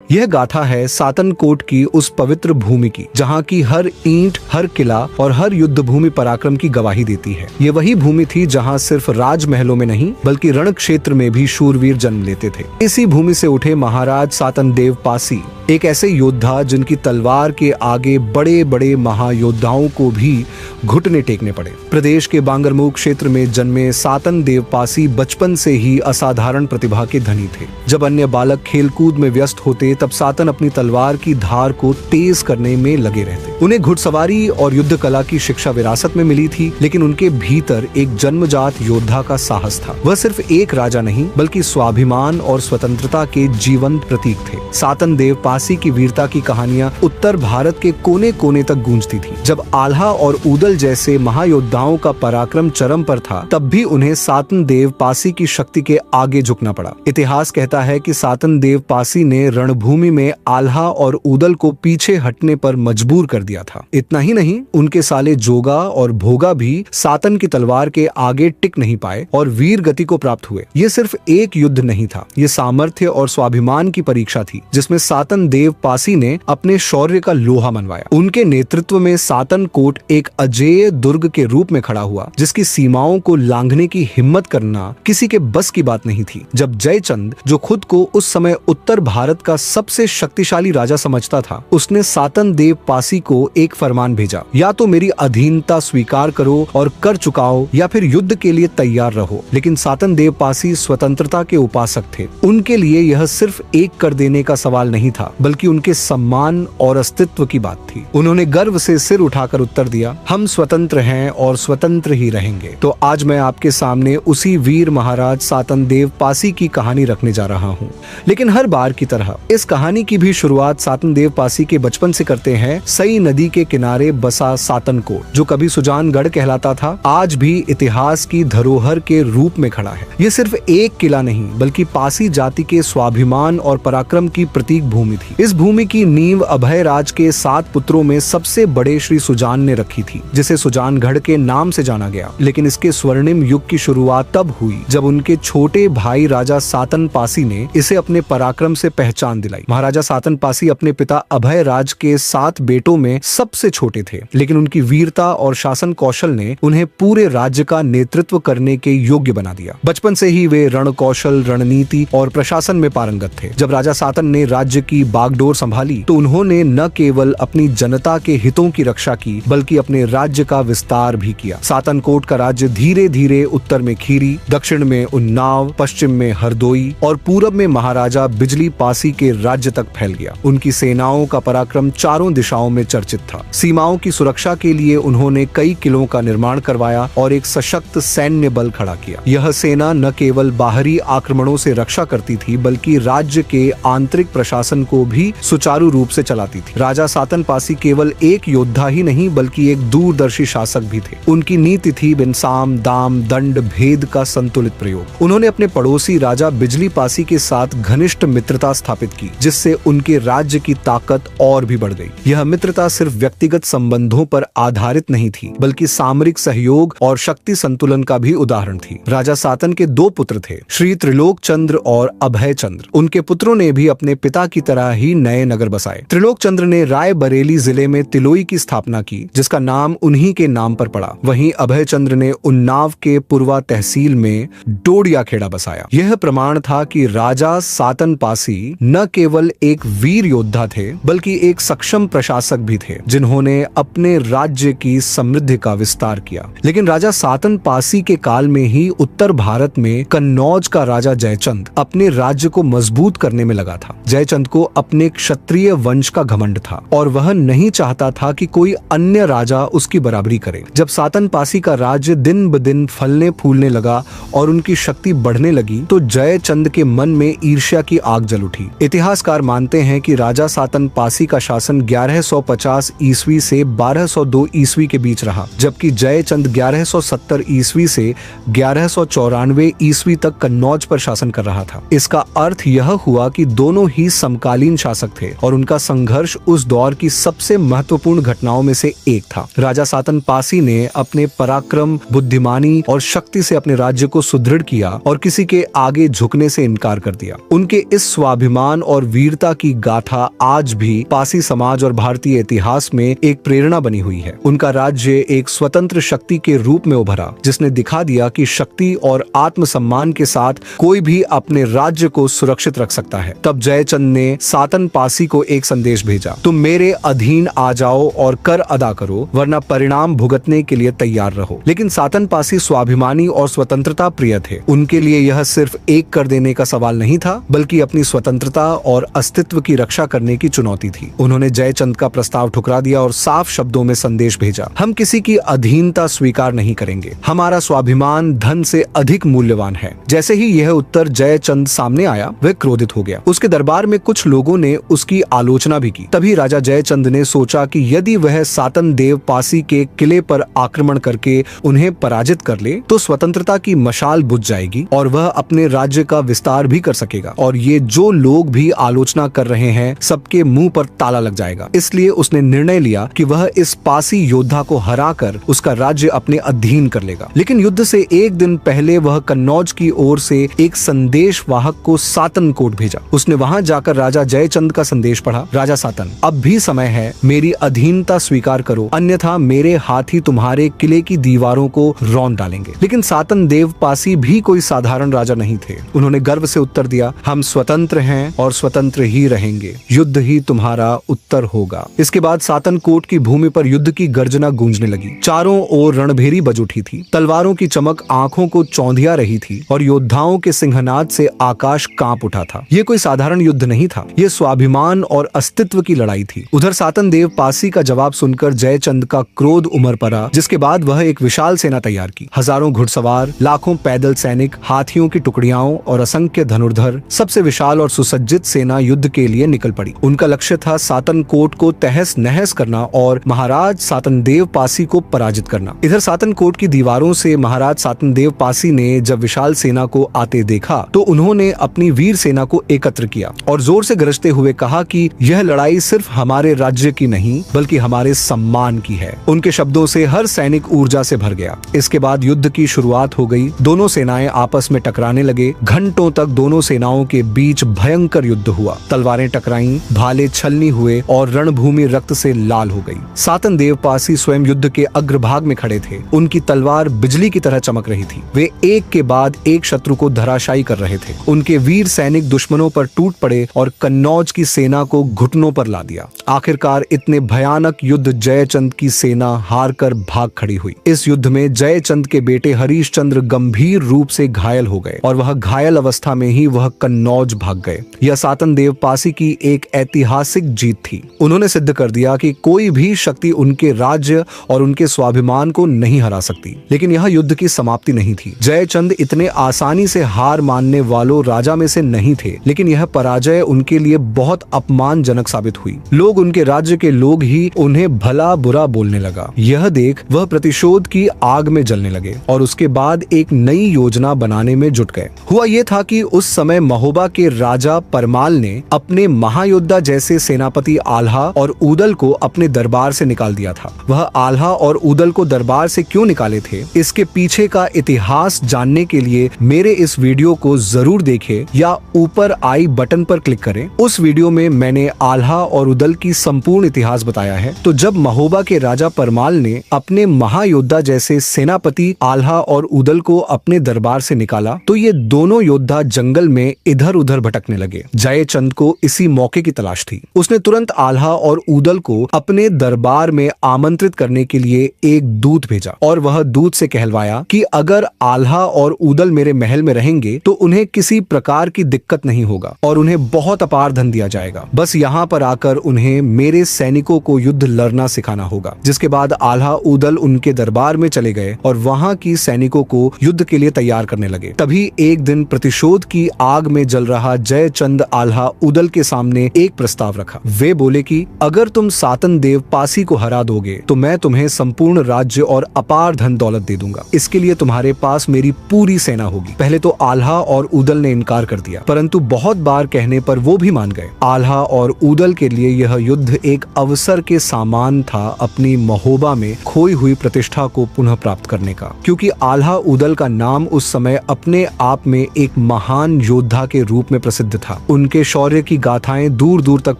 यह गाथा है सातनकोट की उस पवित्र भूमि की, जहाँ की हर ईंट, हर किला और हर युद्ध भूमि पराक्रम की गवाही देती है। ये वही भूमि थी जहाँ सिर्फ राजमहलों में नहीं बल्कि रण क्षेत्र में भी शूरवीर जन्म लेते थे। इसी भूमि से उठे महाराज सातनदेव पासी, एक ऐसे योद्धा जिनकी तलवार के आगे बड़े बड़े महायोद्धाओं को भी घुटने टेकने पड़े। प्रदेश के बांगरमू क्षेत्र में जन्मे सातनदेव पासी बचपन से ही असाधारण प्रतिभा के धनी थे। जब अन्य बालक खेलकूद में व्यस्त होते तब सातन अपनी तलवार की धार को तेज करने में लगे रहते। उन्हें घुड़सवारी और युद्ध कला की शिक्षा विरासत में मिली थी, लेकिन उनके भीतर एक जन्मजात योद्धा का साहस था। वह सिर्फ एक राजा नहीं बल्कि स्वाभिमान और स्वतंत्रता के जीवंत प्रतीक थे। सातनदेव पासी की वीरता की कहानियां उत्तर भारत के कोने कोने तक गूंजती थी। जब आल्हा और ऊदल जैसे महायोद्धाओं का पराक्रम चरम पर था, तब भी उन्हें सातनदेव पासी की शक्ति के आगे झुकना पड़ा। इतिहास कहता है कि सातनदेव पासी ने रणभूमि में आल्हा और ऊदल को पीछे हटने पर मजबूर कर दिया था। इतना ही नहीं, उनके साले जोगा और भोगा भी सातन की तलवार के आगे टिक नहीं पाए और वीर गति को प्राप्त हुए। ये सिर्फ एक युद्ध नहीं था, ये सामर्थ्य और स्वाभिमान की परीक्षा थी, जिसमें सातनदेव पासी ने अपने शौर्य का लोहा मनवाया। उनके नेतृत्व में सातनकोट एक अजेय दुर्ग के रूप में खड़ा हुआ, जिसकी सीमाओं को लांघने की हिम्मत करना किसी के बस की बात नहीं थी। जब जयचंद, जो खुद को उस समय उत्तर भारत का सबसे शक्तिशाली राजा समझता था, उसने सातनदेव पासी को एक फरमान भेजा, या तो मेरी अधीनता स्वीकार करो और कर चुकाओ, या फिर युद्ध के लिए तैयार रहो। लेकिन सातनदेव पासी स्वतंत्रता के उपासक थे। उनके लिए यह सिर्फ एक कर देने का सवाल नहीं था, बल्कि उनके सम्मान और अस्तित्व की बात थी। उन्होंने गर्व से सिर उठाकर उत्तर दिया, हम स्वतंत्र हैं और स्वतंत्र ही रहेंगे। तो आज मैं आपके सामने उसी वीर महाराज सातनदेव पासी की कहानी रखने जा रहा हूँ। लेकिन हर बार की तरह इस कहानी की भी शुरुआत सातनदेव पासी के बचपन से करते हैं। सई नदी के किनारे बसा सातनकोट, जो कभी सुजानगढ़ कहलाता था, आज भी इतिहास की धरोहर के रूप में खड़ा है। ये सिर्फ एक किला नहीं बल्कि पासी जाति के स्वाभिमान और पराक्रम की प्रतीक भूमि थी। इस भूमि की नींव अभय राज के 7 पुत्रों में सबसे बड़े श्री सुजान ने रखी थी, जिसे सुजानगढ़ के नाम से जाना गया। लेकिन इसके स्वर्णिम युग की शुरुआत तब हुई जब उनके छोटे भाई राजा सातन पासी ने इसे अपने पराक्रम से पहचान दिलाई। महाराजा सातन पासी अपने पिता अभय राज के 7 बेटों में सबसे छोटे थे, लेकिन उनकी वीरता और शासन कौशल ने उन्हें पूरे राज्य का नेतृत्व करने के योग्य बना दिया। बचपन से ही वे रण कौशल, रणनीति और प्रशासन में पारंगत थे। जब राजा सातन ने राज्य की बागडोर संभाली तो उन्होंने न केवल अपनी जनता के हितों की रक्षा की, बल्कि अपने राज्य का विस्तार भी किया। सातनकोट का राज्य धीरे धीरे उत्तर में खीरी, दक्षिण में उन्नाव, पश्चिम में हरदोई और पूरब में महाराजा बिजली पासी के राज्य तक फैल गया। उनकी सेनाओं का पराक्रम चारों दिशाओं में चर्चित था। सीमाओं की सुरक्षा के लिए उन्होंने कई किलों का निर्माण करवाया और एक सशक्त सैन्य बल खड़ा किया। यह सेना न केवल बाहरी आक्रमणों से रक्षा करती थी, बल्कि राज्य के आंतरिक प्रशासन को भी सुचारू रूप से चलाती थी। राजा सातन पासी केवल एक योद्धा ही नहीं बल्कि एक दूरदर्शी शासक भी थे। उनकी नीति थी बिन साम दाम दंड भेद का संतुलित प्रयोग। उन्होंने अपने पड़ोसी राजा बिजली पासी के साथ घनिष्ठ मित्रता स्थापित की, जिससे उनके राज्य की ताकत और भी बढ़ गई। यह मित्रता सिर्फ व्यक्तिगत संबंधों पर आधारित नहीं थी, बल्कि सामरिक सहयोग और शक्ति संतुलन का भी उदाहरण थी। राजा सातन के 2 पुत्र थे, श्री त्रिलोक चंद्र और अभय चंद्र। उनके पुत्रों ने भी अपने पिता की तरह ही नए नगर बसाए। त्रिलोक चंद्र ने राय बरेली जिले में तिलोई की स्थापना की, जिसका नाम उन्हीं के नाम पर पड़ा। वहीं अभय चंद्र ने उन्नाव के पूर्वा तहसील में डोडिया खेड़ा बसाया। यह प्रमाण था कि राजा सातन पासी न केवल एक वीर योद्धा थे, बल्कि एक सक्षम प्रशासक भी थे, जिन्होंने अपने राज्य की समृद्धि का विस्तार किया। लेकिन राजा सातन पासी के काल में ही उत्तर भारत में कन्नौज का राजा जयचंद अपने राज्य को मजबूत करने में लगा था। जयचंद को अपने क्षत्रिय वंश का घमंड था और वह नहीं चाहता था कि कोई अन्य राजा उसकी बराबरी करे। जब सातन पासी का राज्य दिन ब दिन फलने फूलने लगा और उनकी शक्ति बढ़ने लगी, तो जयचंद के मन में ईर्ष्या की आग जल उठी। इतिहासकार मानते हैं कि राजा सातन पासी का शासन 1150 ईस्वी से 1202 ईस्वी के बीच रहा, जबकि जयचंद 1170 ईस्वी से 1194 ईस्वी तक कन्नौज पर शासन कर रहा था। इसका अर्थ यह हुआ कि दोनों ही समकालीन कुलीन शासक थे और उनका संघर्ष उस दौर की सबसे महत्वपूर्ण घटनाओं में से एक था। राजा सातन पासी ने अपने पराक्रम, बुद्धिमानी और शक्ति से अपने राज्य को सुदृढ़ किया और किसी के आगे झुकने से इनकार कर दिया। उनके इस स्वाभिमान और वीरता की गाथा आज भी पासी समाज और भारतीय इतिहास में एक प्रेरणा बनी हुई है। उनका राज्य एक स्वतंत्र शक्ति के रूप में उभरा, जिसने दिखा दिया कि शक्ति और आत्मसम्मान के साथ कोई भी अपने राज्य को सुरक्षित रख सकता है। तब जयचंद ने सातन पासी को एक संदेश भेजा, तुम मेरे अधीन आ जाओ और कर अदा करो, वरना परिणाम भुगतने के लिए तैयार रहो। लेकिन सातन पासी स्वाभिमानी और स्वतंत्रता प्रिय थे। उनके लिए यह सिर्फ एक कर देने का सवाल नहीं था, बल्कि अपनी स्वतंत्रता और अस्तित्व की रक्षा करने की चुनौती थी। उन्होंने जयचंद का प्रस्ताव ठुकरा दिया और साफ शब्दों में संदेश भेजा, हम किसी की अधीनता स्वीकार नहीं करेंगे, हमारा स्वाभिमान धन से अधिक मूल्यवान है। जैसे ही यह उत्तर जयचंद सामने आया, वह क्रोधित हो गया। उसके दरबार में कुछ लोगों ने उसकी आलोचना भी की। तभी राजा जयचंद ने सोचा कि यदि वह सातन देव पासी के किले पर आक्रमण करके उन्हें पराजित कर ले, तो स्वतंत्रता की मशाल बुझ जाएगी और वह अपने राज्य का विस्तार भी कर सकेगा, और ये जो लोग भी आलोचना कर रहे हैं सबके मुंह पर ताला लग जाएगा। इसलिए उसने निर्णय लिया कि वह इस पासी योद्धा को हराकर उसका राज्य अपने अधीन कर लेगा। लेकिन युद्ध से एक दिन पहले वह कन्नौज की ओर से एक संदेश वाहक को सातन कोट भेजा। उसने वहां जाकर राजा जयचंद का संदेश पढ़ा, राजा सातन, अब भी समय है, मेरी अधीनता स्वीकार करो, अन्यथा मेरे हाथी तुम्हारे किले की दीवारों को रौंद डालेंगे। लेकिन सातन देव पासी भी कोई साधारण राजा नहीं थे। उन्होंने गर्व से उत्तर दिया, हम स्वतंत्र हैं और स्वतंत्र ही रहेंगे, युद्ध ही तुम्हारा उत्तर होगा। इसके बाद सातन कोट की भूमि पर युद्ध की गर्जना गूंजने लगी। चारों ओर रणभेरी बज उठी थी, तलवारों की चमक आंखों को चौंधिया रही थी और योद्धाओं के सिंहनाद से आकाश कांप उठा था। ये कोई साधारण युद्ध नहीं था, ये स्वाभिमान और अस्तित्व की लड़ाई थी। उधर सातन देव पासी का जवाब सुनकर जयचंद का क्रोध उमड़ पड़ा, जिसके बाद वह एक विशाल सेना तैयार की। हजारों घुड़सवार, लाखों पैदल सैनिक, हाथियों की टुकड़ियां और असंख्य धनुर्धर, सबसे विशाल और सुसज्जित सेना युद्ध के लिए निकल पड़ी। उनका लक्ष्य था सातन कोट को तहस नहस करना और महाराज सातन देव पासी को पराजित करना। इधर सातन कोट की दीवारों से महाराज सातन देव पासी ने जब विशाल सेना को आते देखा, तो उन्होंने अपनी वीर सेना को एकत्र किया और जोर से गरजते हुए कहा कि यह लड़ाई सिर्फ हमारे राज्य की नहीं, बल्कि हमारे सम्मान की है। उनके शब्दों से हर सैनिक ऊर्जा से भर गया। इसके बाद युद्ध की शुरुआत हो गई। दोनों सेनाएं आपस में टकराने लगे। घंटों तक दोनों सेनाओं के बीच भयंकर युद्ध हुआ। तलवारें टकराईं, भाले छलनी हुए और रणभूमि रक्त से लाल हो गई। सातन देव पासी स्वयं युद्ध के अग्रभाग में खड़े थे। उनकी तलवार बिजली की तरह चमक रही थी। वे एक के बाद एक शत्रु को धराशायी कर रहे थे। उनके वीर सैनिक दुश्मनों पर टूट पड़े और कन्नौज की सेना को घुटनों पर ला दिया। आखिरकार इतने भयानक युद्ध जयचंद की सेना हार कर भाग खड़ी हुई। इस युद्ध में जयचंद के बेटे हरिश्चंद्र गंभीर रूप से घायल हो गए और वह घायल अवस्था में ही वह कन्नौज भाग गए। यह सातन देव पासी की एक ऐतिहासिक जीत थी। उन्होंने सिद्ध कर दिया कि कोई भी शक्ति उनके राज्य और उनके स्वाभिमान को नहीं हरा सकती। लेकिन यह युद्ध की समाप्ति नहीं थी। जयचंद इतने आसानी से हार मानने वालों राजा में से नहीं थे, लेकिन यह पराजय उनके लिए बहुत अपमानजनक साबित हुई। लोग, उनके राज्य के लोग ही उन्हें भला बुरा बोलने लगा। यह देख वह प्रतिशोध की आग में जलने लगे और उसके बाद एक नई योजना बनाने में जुट गए। हुआ यह था कि उस समय महोबा के राजा परमाल ने अपने महायोद्धा जैसे सेनापति आल्हा और ऊदल को अपने दरबार से निकाल दिया था। वह आल्हा और ऊदल को दरबार से क्यों निकाले थे, इसके पीछे का इतिहास जानने के लिए मेरे इस वीडियो को जरूर देखें या ऊपर आई बटन पर क्लिक करें। उस वीडियो में मैंने आल्हा और ऊदल की संपूर्ण इतिहास बताया है। तो जब महोबा के राजा परमाल ने अपने महायोद्धा जैसे सेनापति आल्हा और ऊदल को अपने दरबार से निकाला, तो ये दोनों योद्धा जंगल में इधर उधर भटकने लगे। जयचंद को इसी मौके की तलाश थी। उसने तुरंत आल्हा और ऊदल को अपने दरबार में आमंत्रित करने के लिए एक दूत भेजा और वह दूत से कहलवाया कि अगर आल्हा और ऊदल मेरे महल में रहेंगे तो उन्हें किसी प्रकार की दिक्कत नहीं होगा और उन्हें बहुत अपार धन दिया जाएगा। बस यहाँ पर आकर उन्हें मेरे सैनिकों को युद्ध लड़ना सिखाना होगा। जिसके बाद आल्हा ऊदल उनके दरबार में चले गए और वहाँ की सैनिकों को युद्ध के लिए तैयार करने लगे। तभी एक दिन प्रतिशोध की आग में जल रहा जयचंद आल्हा ऊदल के सामने एक प्रस्ताव रखा। वे बोले कि अगर तुम सातन देव पासी को हरा दोगे तो मैं तुम्हें संपूर्ण राज्य और अपार धन दौलत दे दूंगा। इसके लिए तुम्हारे पास मेरी पूरी सेना होगी। पहले तो आल्हा और ऊदल ने इनकार कर दिया, परंतु बहुत बार कहने पर वो भी मान गए। आल्हा और ऊदल के लिए यह युद्ध एक अवसर के समान था अपनी महोबा में खोई हुई प्रतिष्ठा को पुनः प्राप्त करने का, क्योंकि आल्हा ऊदल का नाम उस समय अपने आप में एक महान योद्धा के रूप में प्रसिद्ध था। उनके शौर्य की गाथाएं दूर दूर तक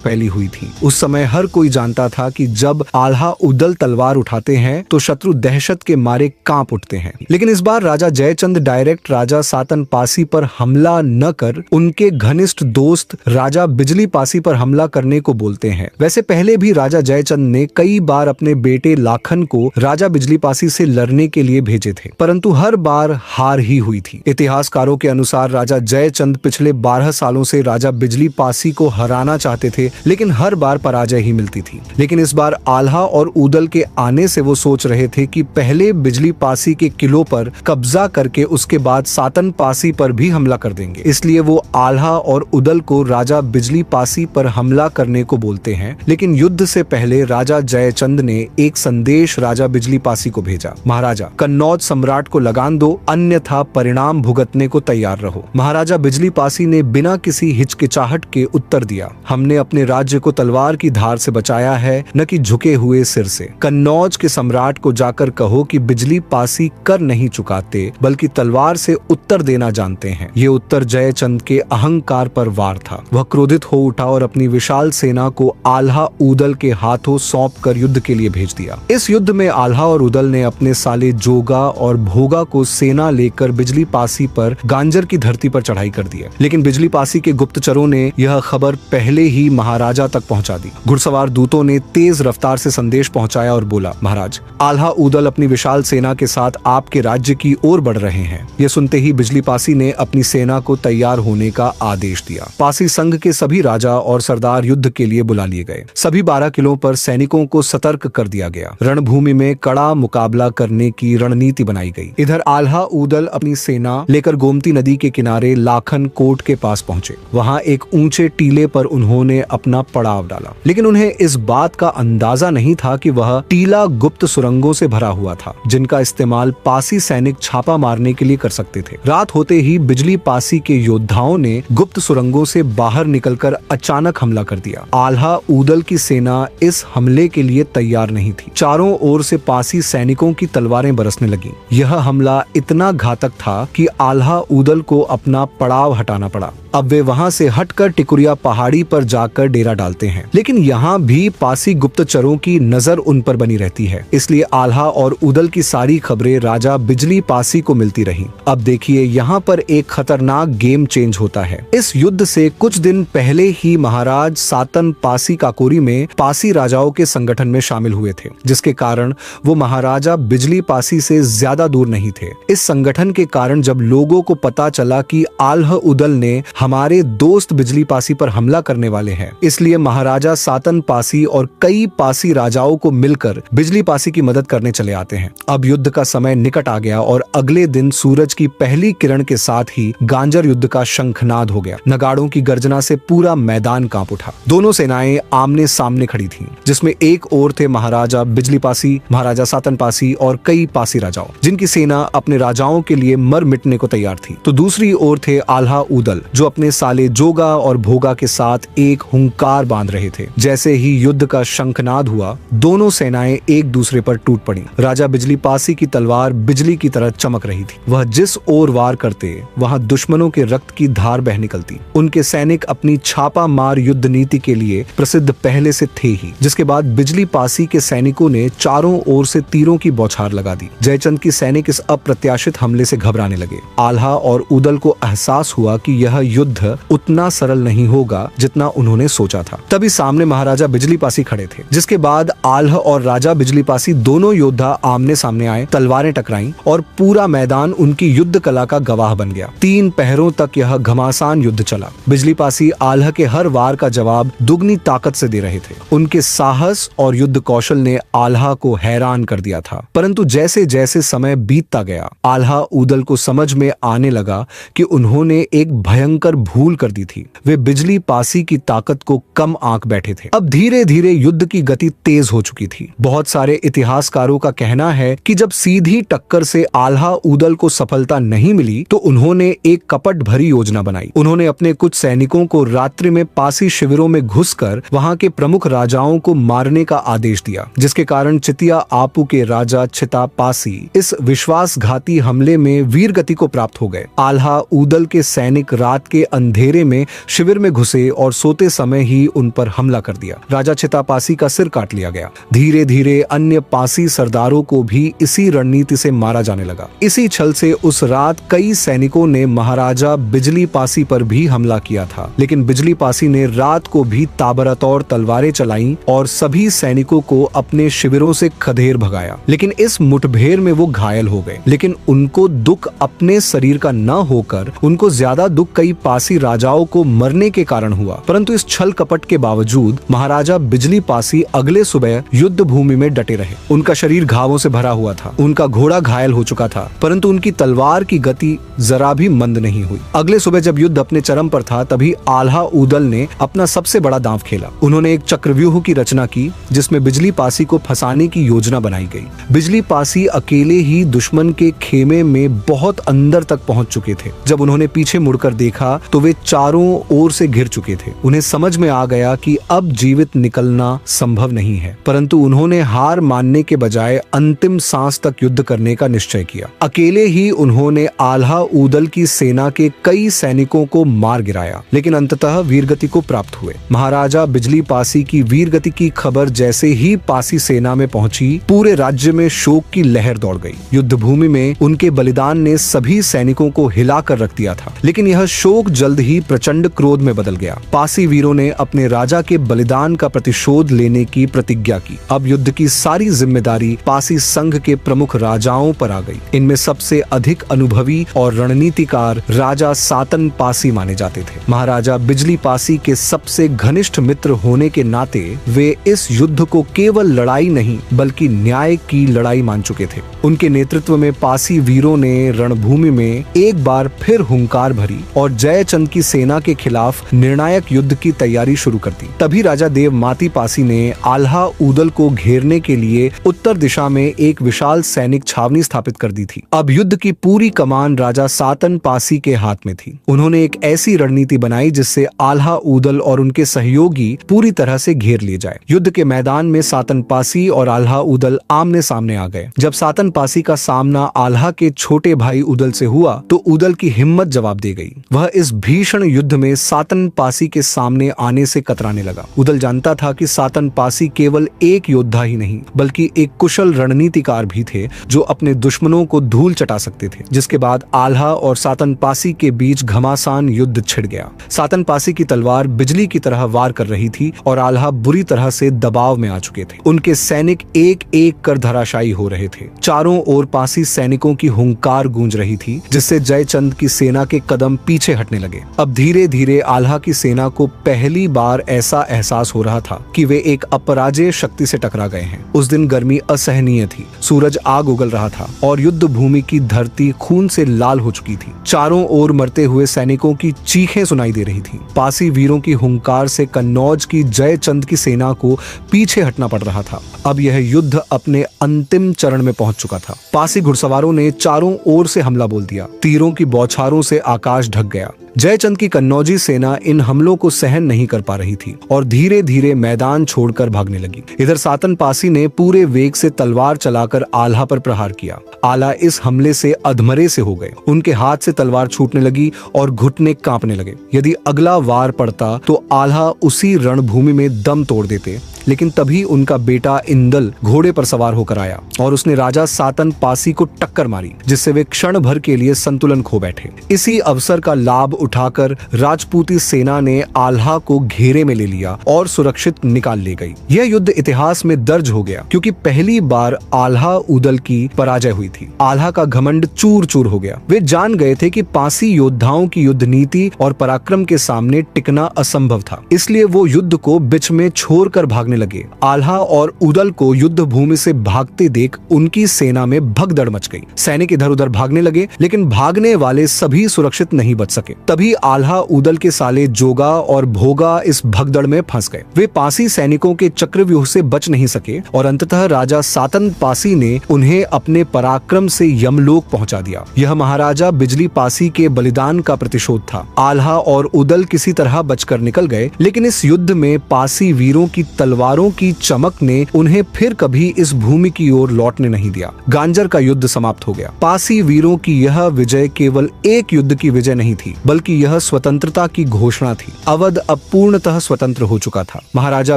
फैली हुई थी। उस समय हर कोई जानता था कि जब आल्हा ऊदल तलवार उठाते हैं तो शत्रु दहशत के मारे कांप उठते हैं। लेकिन इस बार राजा जयचंद डायरेक्ट राजा सातन पासी पर हमला न कर उनके घनिष्ठ दोस्त राजा बिजली पासी पर हमला करने को बोलते हैं। वैसे पहले भी राजा जयचंद ने कई बार अपने बेटे लाखन को राजा बिजली पासी से लड़ने के लिए भेजे थे, परंतु हर बार हार ही हुई थी। इतिहासकारों के अनुसार राजा जयचंद पिछले 12 सालों से राजा बिजली पासी को हराना चाहते थे, लेकिन हर बार पराजय ही मिलती थी। लेकिन इस बार आल्हा और ऊदल के आने से वो सोच रहे थे कि पहले बिजली पासी के किलों पर कब्जा करके उसके बाद सातन पासी पर भी हमला कर देंगे। इसलिए वो आल्हा और ऊदल को राजा बिजली पासी पर हमला करने को बोलते हैं। लेकिन युद्ध से पहले राजा जयचंद ने एक संदेश राजा बिजली पासी को भेजा। महाराजा, कन्नौज सम्राट को लगान दो, अन्यथा परिणाम भुगतने को तैयार रहो। महाराजा बिजली पासी ने बिना किसी हिचकिचाहट के उत्तर दिया, हमने अपने राज्य को तलवार की धार से बचाया है, न कि झुके हुए सिर से। कन्नौज के सम्राट को जाकर कहो कि बिजली पासी कर नहीं चुकाते, बल्कि तलवार से उत्तर देना जानते हैं। ये उत्तर जयचंद के अहंकार पर वार था। वह क्रोधित हो उठा और अपनी विशाल सेना को आल्हा ऊदल के हाथों सौंप कर युद्ध के लिए भेज दिया। इस युद्ध में आल्हा और ऊदल ने अपने साले जोगा और भोगा को सेना लेकर बिजली पासी पर गांजर की धरती पर चढ़ाई कर दी। लेकिन बिजली पासी के गुप्तचरों ने यह खबर पहले ही महाराजा तक पहुंचा दी। घुड़सवार दूतों ने तेज रफ्तार से संदेश पहुंचाया और बोला, महाराज, आल्हा ऊदल अपनी विशाल सेना के साथ आपके राज्य की ओर बढ़ रहे हैं। यह सुनते ही बिजली पासी ने अपनी सेना को तैयार होने का आदेश दिया। पासी संघ के सभी राजा और सरदार युद्ध के लिए बुला लिए गए। सभी 12 किलों पर सैनिकों को सतर्क कर दिया गया। रणभूमि में कड़ा मुकाबला करने की रणनीति बनाई गई। इधर आल्हा ऊदल अपनी सेना लेकर गोमती नदी के किनारे लाखन कोट के पास पहुंचे। वहां एक ऊंचे टीले पर उन्होंने अपना पड़ाव डाला, लेकिन उन्हें इस बात का अंदाजा नहीं था कि वह टीला गुप्त सुरंगों से भरा हुआ था, जिनका इस्तेमाल पासी सैनिक छापा मारने के लिए कर सकते थे। रात होते ही बिजली पासी के योद्धाओं ने गुप्त सुरंगों से बाहर निकलकर अचानक हमला कर दिया। आल्हा ऊदल की सेना इस हमले के लिए तैयार नहीं थी। चारों ओर से पासी सैनिकों की तलवारें बरसने लगी। यह हमला इतना घातक था कि आल्हा ऊदल को अपना पड़ाव हटाना पड़ा। अब वे वहां से हटकर टिकुरिया पहाड़ी पर जाकर डेरा डालते हैं, लेकिन यहाँ भी पासी गुप्तचरों की नजर उन पर बनी रहती है। इसलिए आल्हा और ऊदल की सारी खबरें राजा बिजली पासी को मिलती रहीं। अब देखिए, यहाँ पर एक खतरनाक गेम चेंज होता है। इस युद्ध से कुछ दिन पहले ही महाराज सातन पासी काकोरी में पासी राजाओं के संगठन में शामिल हुए थे, जिसके कारण वो महाराजा बिजली पासी से ज्यादा दूर नहीं थे। इस संगठन के कारण जब लोगों को पता चला कि आल्हा ऊदल ने हमारे दोस्त बिजली पासी पर हमला करने वाले हैं, इसलिए महाराजा सातन पासी और कई पासी राजाओं को मिलकर बिजली पासी की मदद करने चले आते हैं। अब युद्ध का समय निकट आ गया और अगले दिन सूरज की पहली किरण के साथ ही गांजर युद्ध का शंखनाद हो गया। नगाड़ों की गर्जना से पूरा मैदान कांप उठा। दोनों सेनाएं आमने सामने खड़ी थीं, जिसमें एक ओर थे महाराजा बिजली पासी, महाराजा सातन पासी और कई पासी राजाओं, जिनकी सेना अपने राजाओं के लिए मर मिटने को तैयार थी। तो दूसरी ओर थे आल्हा ऊदल, जो अपने साले जोगा और भोगा के साथ एक हुंकार बांध रहे थे। जैसे ही युद्ध का शंखनाद हुआ, दोनों सेनाएं एक दूसरे पर टूट पड़ी। राजा बिजली पासी की तलवार बिजली की तरह चमक रही थी। वह जिस ओर वार करते, वहां दुश्मनों के रक्त की धार बह निकलती। उनके सैनिक अपनी छापा मार युद्ध नीति के लिए प्रसिद्ध पहले से थे ही, जिसके बाद बिजली पासी के सैनिकों ने चारों ओर से तीरों की बौछार लगा दी। जयचंद की सैनिक इस अप्रत्याशित हमले से घबराने लगे। आल्हा और ऊदल को एहसास हुआ कि यह युद्ध उतना सरल नहीं होगा जितना उन्होंने सोचा था। तभी सामने महाराजा बिजली पासी खड़े थे, जिसके बाद आल्हा और राजा बिजली पासी दोनों योद्धा आमने सामने आए, तलवारें टकराईं और पूरा मैदान उनकी युद्ध कला का गवाह बन गया। 3 पहरों तक यह घमासान युद्ध चला। बिजली पासी आल्हा के हर वार का जवाब दुगनी ताकत से दे रहे थे। उनके साहस और युद्ध कौशल ने आल्हा को हैरान कर दिया था। परंतु जैसे जैसे समय बीतता गया, आल्हा ऊदल को समझ में आने लगा कि उन्होंने एक भयंकर कर भूल कर दी थी। वे बिजली पासी की ताकत को कम आंक बैठे थे। अब धीरे धीरे युद्ध की गति तेज हो चुकी थी। बहुत सारे इतिहासकारों का कहना है कि जब सीधी टक्कर से आल्हा ऊदल को सफलता नहीं मिली तो उन्होंने एक कपट भरी योजना बनाई। उन्होंने अपने कुछ सैनिकों को रात्रि में पासी शिविरों में घुसकर वहां के प्रमुख राजाओं को मारने का आदेश दिया, जिसके कारण चितिया आपू के राजा चिता पासी इस विश्वासघाती हमले में वीरगति को प्राप्त हो गए। आल्हा ऊदल के सैनिक रात के अंधेरे में शिविर में घुसे और सोते समय ही उन पर हमला कर दिया। राजा चिता पासी का सिर काट लिया गया। धीरे धीरे अन्य पासी सरदारों को भी इसी रणनीति से मारा जाने लगा। इसी छल से उस रात कई सैनिकों ने महाराजा बिजली पासी पर भी हमला किया था, लेकिन बिजली पासी ने रात को भी ताबड़तोड़ तलवारें चलाईं और सभी सैनिकों को अपने शिविरों से खदेड़ भगाया। लेकिन इस मुठभेड़ में वो घायल हो गए। लेकिन उनको दुख अपने शरीर का न होकर उनको ज्यादा दुख कई पासी राजाओं को मरने के कारण हुआ। परंतु इस छल कपट के बावजूद महाराजा बिजली पासी अगले सुबह युद्ध भूमि में डटे रहे। उनका शरीर घावों से भरा हुआ था, उनका घोड़ा घायल हो चुका था, परंतु उनकी तलवार की गति जरा भी मंद नहीं हुई। अगले सुबह जब युद्ध अपने चरम पर था, तभी आल्हा ऊदल ने अपना सबसे बड़ा दांव खेला। उन्होंने एक चक्रव्यूह की रचना की जिसमें बिजली पासी को फंसाने की योजना बनाई गई। बिजली पासी अकेले ही दुश्मन के खेमे में बहुत अंदर तक पहुंच चुके थे। जब उन्होंने पीछे मुड़कर देखा तो वे चारों ओर से घिर चुके थे। उन्हें समझ में आ गया कि अब जीवित निकलना संभव नहीं है, परंतु उन्होंने हार मानने के बजाय अंतिम सांस तक युद्ध करने का निश्चय किया। अकेले ही उन्होंने आल्हा ऊदल की सेना के कई सैनिकों को मार गिराया, लेकिन अंततः वीरगति को प्राप्त हुए। महाराजा बिजली पासी की वीरगति की खबर जैसे ही पासी सेना में पहुंची, पूरे राज्य में शोक की लहर दौड़ गई। युद्ध भूमि में उनके बलिदान ने सभी सैनिकों को हिला कर रख दिया था, लेकिन यह शोक जल्द ही प्रचंड क्रोध में बदल गया। पासी वीरों ने अपने राजा के बलिदान का प्रतिशोध लेने की प्रतिज्ञा की। अब युद्ध की सारी जिम्मेदारी पासी संघ के प्रमुख राजाओं पर आ गई। इनमें सबसे अधिक अनुभवी और रणनीतिकार राजा सातन पासी माने जाते थे। महाराजा बिजली पासी के सबसे घनिष्ठ मित्र होने के नाते वे इस युद्ध को केवल लड़ाई नहीं बल्कि न्याय की लड़ाई मान चुके थे। उनके नेतृत्व में पासी वीरों ने रणभूमि में एक बार फिर हुंकार भरी और जयचंद की सेना के खिलाफ निर्णायक युद्ध की तैयारी शुरू कर दी। तभी राजा देवमाती पासी ने आल्हा ऊदल को घेरने के लिए उत्तर दिशा में एक विशाल सैनिक छावनी स्थापित कर दी थी। अब युद्ध की पूरी कमान राजा सातन पासी के हाथ में थी। उन्होंने एक ऐसी रणनीति बनाई जिससे आल्हा ऊदल और उनके सहयोगी पूरी तरह से घेर लिए जाए। युद्ध के मैदान में सातन पासी और आल्हा ऊदल आमने सामने आ गए। जब सातन पासी का सामना आल्हा के छोटे भाई ऊदल से हुआ तो ऊदल की हिम्मत जवाब दे गई। वह इस भीषण युद्ध में सातन पासी के सामने आने से कतराने लगा। ऊदल जानता था कि सातन पासी केवल एक योद्धा ही नहीं बल्कि एक कुशल रणनीतिकार भी थे जो अपने दुश्मनों को धूल चटा सकते थे। जिसके बाद आल्हा और सातन पासी के बीच घमासान युद्ध छिड़ गया। सातन पासी की तलवार बिजली की तरह वार कर रही थी और आल्हा बुरी तरह से दबाव में आ चुके थे। उनके सैनिक एक एक कर धराशायी हो रहे थे। चारों ओर पासी सैनिकों की हुंकार गूंज रही थी जिससे जयचंद की सेना के कदम पीछे हटने लगे। अब धीरे धीरे आल्हा की सेना को पहली बार ऐसा एहसास हो रहा था कि वे एक अपराजेय शक्ति से टकरा गए हैं। उस दिन गर्मी असहनीय थी, सूरज आग उगल रहा था और युद्ध भूमि की धरती खून से लाल हो चुकी थी। चारों ओर मरते हुए सैनिकों की चीखें सुनाई दे रही थी। पासी वीरों की हुंकार से कन्नौज की जयचंद की सेना को पीछे हटना पड़ रहा था। अब यह युद्ध अपने अंतिम चरण में पहुंच चुका था। पासी घुड़सवारों ने चारों ओर से हमला बोल दिया। तीरों की बौछारों से आकाश ढक गया। जयचंद की कन्नौजी सेना इन हमलों को सहन नहीं कर पा रही थी और धीरे धीरे मैदान छोड़कर भागने लगी। इधर सातन पासी ने पूरे वेग से तलवार चलाकर आल्हा पर प्रहार किया। आल्हा इस हमले से अधमरे से हो गए। उनके हाथ से तलवार छूटने लगी और घुटने कांपने लगे। यदि अगला वार पड़ता तो आल्हा उसी रणभूमि में दम तोड़ देते, लेकिन तभी उनका बेटा इंदल घोड़े पर सवार होकर आया और उसने राजा सातन पासी को टक्कर मारी, जिससे वे क्षण भर के लिए संतुलन खो बैठे। इसी अवसर का लाभ उठाकर राजपूती सेना ने आल्हा को घेरे में ले लिया और सुरक्षित निकाल ले गई। यह युद्ध इतिहास में दर्ज हो गया क्योंकि पहली बार आल्हा ऊदल की पराजय हुई थी। आल्हा का घमंड चूर चूर हो गया। वे जान गए थे कि पासी योद्धाओं की युद्ध नीति और पराक्रम के सामने टिकना असंभव था, इसलिए वो युद्ध को बीच में छोड़कर भागने लगे। आल्हा और उदल को युद्ध भूमि से भागते देख उनकी सेना में भगदड़ मच गई। सैनिक इधर उधर भागने लगे, लेकिन भागने वाले सभी सुरक्षित नहीं बच सके। तभी आल्हा उदल के साले जोगा और भोगा इस भगदड़ में फंस गए। वे पासी सैनिकों के चक्रव्यूह से बच नहीं सके और अंततः राजा सातन पासी ने उन्हें अपने पराक्रम से यमलोक पहुंचा दिया। यह महाराजा बिजली पासी के बलिदान का प्रतिशोध था। आल्हा और उदल किसी तरह बचकर निकल गए, लेकिन इस युद्ध में पासी वीरों की तलवारों की चमक ने उन्हें फिर कभी इस भूमि की ओर लौटने नहीं दिया। गांजर का युद्ध समाप्त हो गया। पासी वीरों की यह विजय केवल एक युद्ध की विजय नहीं थी, बल्कि यह स्वतंत्रता की घोषणा थी। अवध अब पूर्णतः स्वतंत्र हो चुका था। महाराजा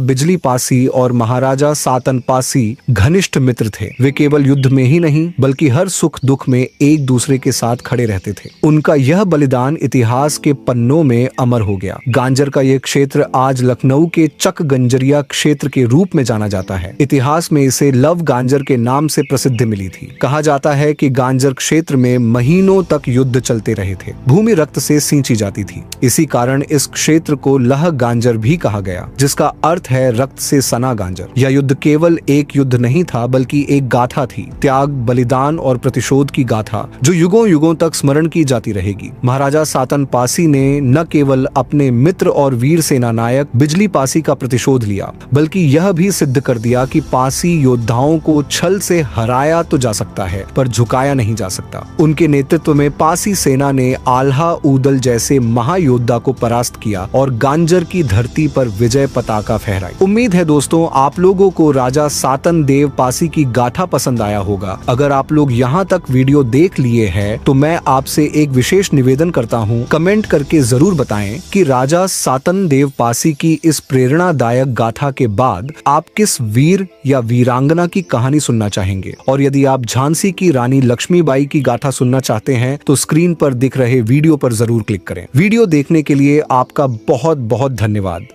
बिजली पासी और महाराजा सातन पासी घनिष्ठ मित्र थे। वे केवल युद्ध में ही नहीं, बल्कि हर सुख दुख में एक दूसरे के साथ खड़े रहते थे। उनका यह बलिदान इतिहास के पन्नों में अमर हो गया। गांजर का यह क्षेत्र आज लखनऊ के चक गंजरिया क्षेत्र के रूप में जाना जाता है। इतिहास में इसे लव गांजर के नाम से प्रसिद्धि मिली थी। कहा जाता है कि गांजर क्षेत्र में महीनों तक युद्ध चलते रहे थे। भूमि रक्त से सींची जाती थी। इसी कारण इस क्षेत्र को लह गांजर भी कहा गया, जिसका अर्थ है रक्त से सना गांजर। यह युद्ध केवल एक युद्ध नहीं था, बल्कि एक गाथा थी। त्याग, बलिदान और प्रतिशोध की गाथा जो युगों युगों तक स्मरण की जाती रहेगी। महाराजा सातन पासी ने न केवल अपने मित्र और वीर सेना नायक बिजली पासी का प्रतिशोध लिया, बल्कि यह भी सिद्ध कर दिया कि पासी योद्धाओं को छल से हराया तो जा सकता है, पर झुकाया नहीं जा सकता। उनके नेतृत्व में पासी सेना ने आल्हा उदल जैसे महायोद्धा को परास्त किया और गांजर की धरती पर विजय पताका फहराई। उम्मीद है दोस्तों आप लोगों को राजा सातन देव पासी की गाथा पसंद आया होगा। अगर आप लोग यहाँ तक वीडियो देख लिए हैं तो मैं आपसे एक विशेष निवेदन करता हूँ, कमेंट करके जरूर बताएं कि राजा सातन देव पासी की इस प्रेरणादायक गाथा के बाद आप किस वीर या वीरांगना की कहानी सुनना चाहेंगे। और यदि आप झांसी की रानी लक्ष्मीबाई की गाथा सुनना चाहते हैं तो स्क्रीन पर दिख रहे वीडियो पर जरूर क्लिक करें। वीडियो देखने के लिए आपका बहुत बहुत धन्यवाद।